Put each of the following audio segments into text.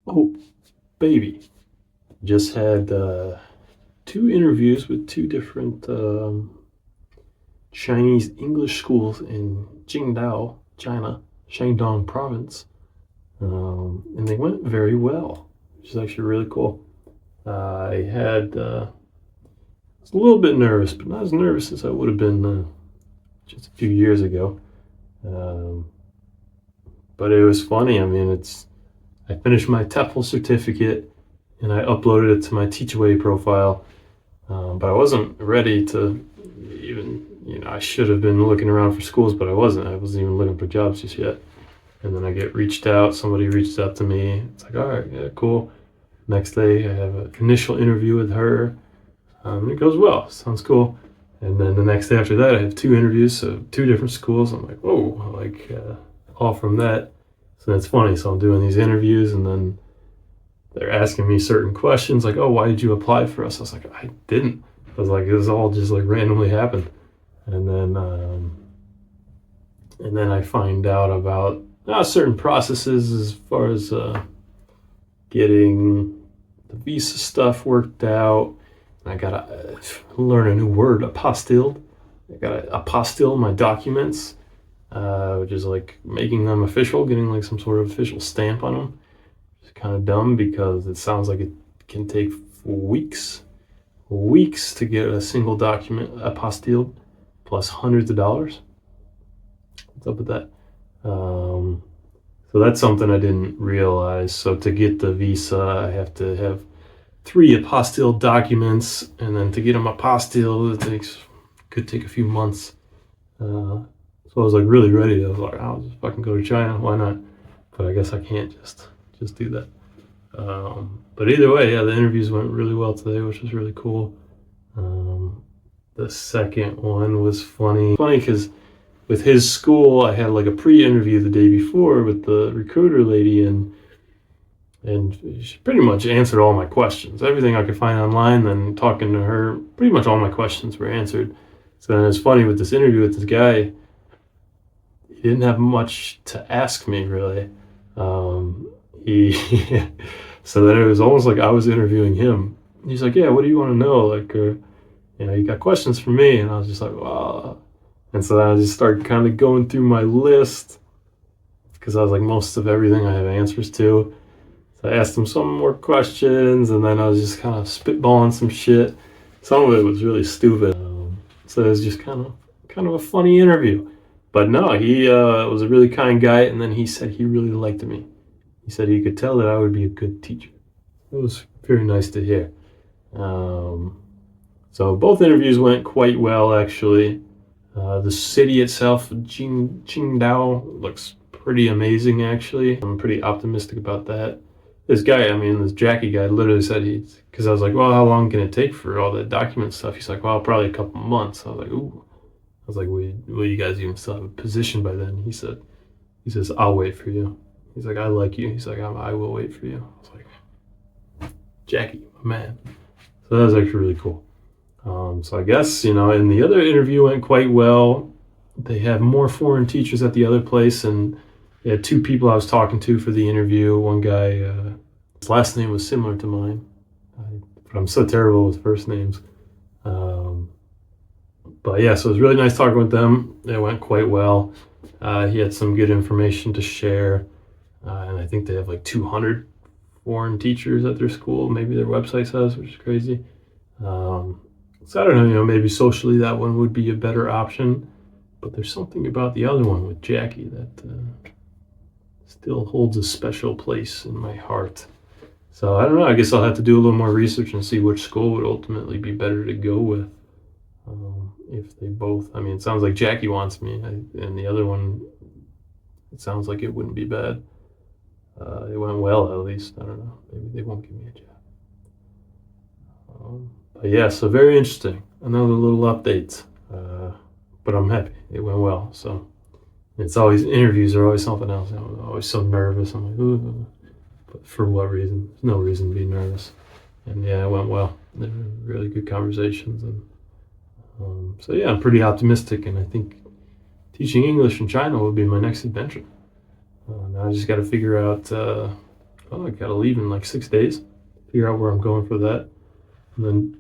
Oh, baby. Just had two interviews with two different Chinese English schools in Qingdao, China, Shandong province. And they went very well, which is actually really cool. I was a little bit nervous, but not as nervous as I would have been just a few years ago. Um, but it was funny. I finished my TEFL certificate and I uploaded it to my Teachaway profile. But I wasn't ready to even, I should have been looking around for schools, but I wasn't. I wasn't even looking for jobs just yet. And then I get reached out. Somebody reached out to me. It's like, all right, yeah, cool. Next day, I have an initial interview with her. It goes well. Sounds cool. And then the next day after that, I have two interviews, so two different schools. I'm like, whoa, all from that. So that's funny. So I'm doing these interviews, and then they're asking me certain questions like, oh, why did you apply for us? I was like, I didn't. I was like, this all just like randomly happened. And then, um, and then I find out about certain processes as far as getting the visa stuff worked out. I gotta learn a new word, apostille. I gotta apostille my documents, which is like making them official, getting like some sort of official stamp on them. It's kind of dumb because it sounds like it can take weeks to get a single document apostilled, plus hundreds of dollars. What's up with that? Um, so that's something I didn't realize. So to get the visa, I have to have three apostille documents, and then to get them apostille, could take a few months. So I was like really ready. I was like, I'll just fucking go to China. Why not? But I guess I can't just do that. But either way, yeah, the interviews went really well today, which was really cool. The second one was funny because with his school, I had like a pre-interview the day before with the recruiter lady, and she pretty much answered all my questions. Everything I could find online, then talking to her, pretty much all my questions were answered. So then it's funny with this interview with this guy, he didn't have much to ask me really. He so then it was almost like I was interviewing him. He's like, "Yeah, what do you want to know? You got questions for me?" And I was just like, "Wow." And so I just started kind of going through my list because I was like, most of everything I have answers to. So I asked him some more questions, and then I was just kind of spitballing some shit. Some of it was really stupid. So it was just kind of a funny interview. But no, he was a really kind guy, and then he said he really liked me. He said he could tell that I would be a good teacher. It was very nice to hear. Um, so both interviews went quite well, actually. The city itself, Qingdao, looks pretty amazing, actually. I'm pretty optimistic about that. This Jackie guy literally said because I was like, well, how long can it take for all the document stuff? He's like, well, probably a couple months. I was like, ooh. I was like, will you guys even still have a position by then? He says, I'll wait for you. He's like, I like you. He's like, I will wait for you. I was like, Jackie, my man. So that was actually really cool. So I guess, and the other interview went quite well. They had more foreign teachers at the other place, and they had two people I was talking to for the interview. One guy, his last name was similar to mine, but I'm so terrible with first names. But yeah, so it was really nice talking with them. It went quite well. He had some good information to share, and I think they have like 200 foreign teachers at their school. Maybe their website says, which is crazy. So I don't know, maybe socially that one would be a better option, but there's something about the other one with Jackie that still holds a special place in my heart. So I don't know. I guess I'll have to do a little more research and see which school would ultimately be better to go with. If they both, it sounds like Jackie wants me, and the other one, it sounds like it wouldn't be bad. It went well, at least. I don't know. Maybe they won't give me a job. But yeah, so very interesting. Another little update. But I'm happy. It went well. So interviews are always something else. I'm always so nervous. I'm like, ooh. But for what reason? There's no reason to be nervous. And yeah, it went well. They were really good conversations. And so yeah, I'm pretty optimistic. And I think teaching English in China will be my next adventure. Now I just got to figure out oh, I gotta leave in like 6 days. Figure out where I'm going for that, and then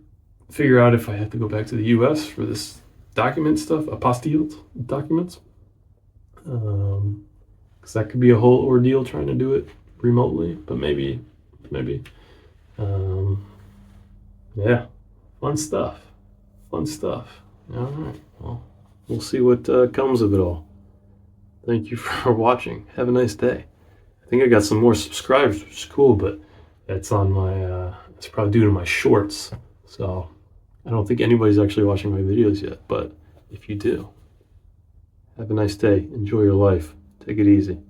figure out if I have to go back to the U.S. for this document stuff, apostilled documents. Because that could be a whole ordeal trying to do it remotely, but maybe. Yeah, fun stuff. All right, well, we'll see what comes of it all. Thank you for watching. Have a nice day. I think I got some more subscribers, which is cool, but that's on my, it's probably due to my shorts. So I don't think anybody's actually watching my videos yet, but if you do, have a nice day. Enjoy your life. Take it easy.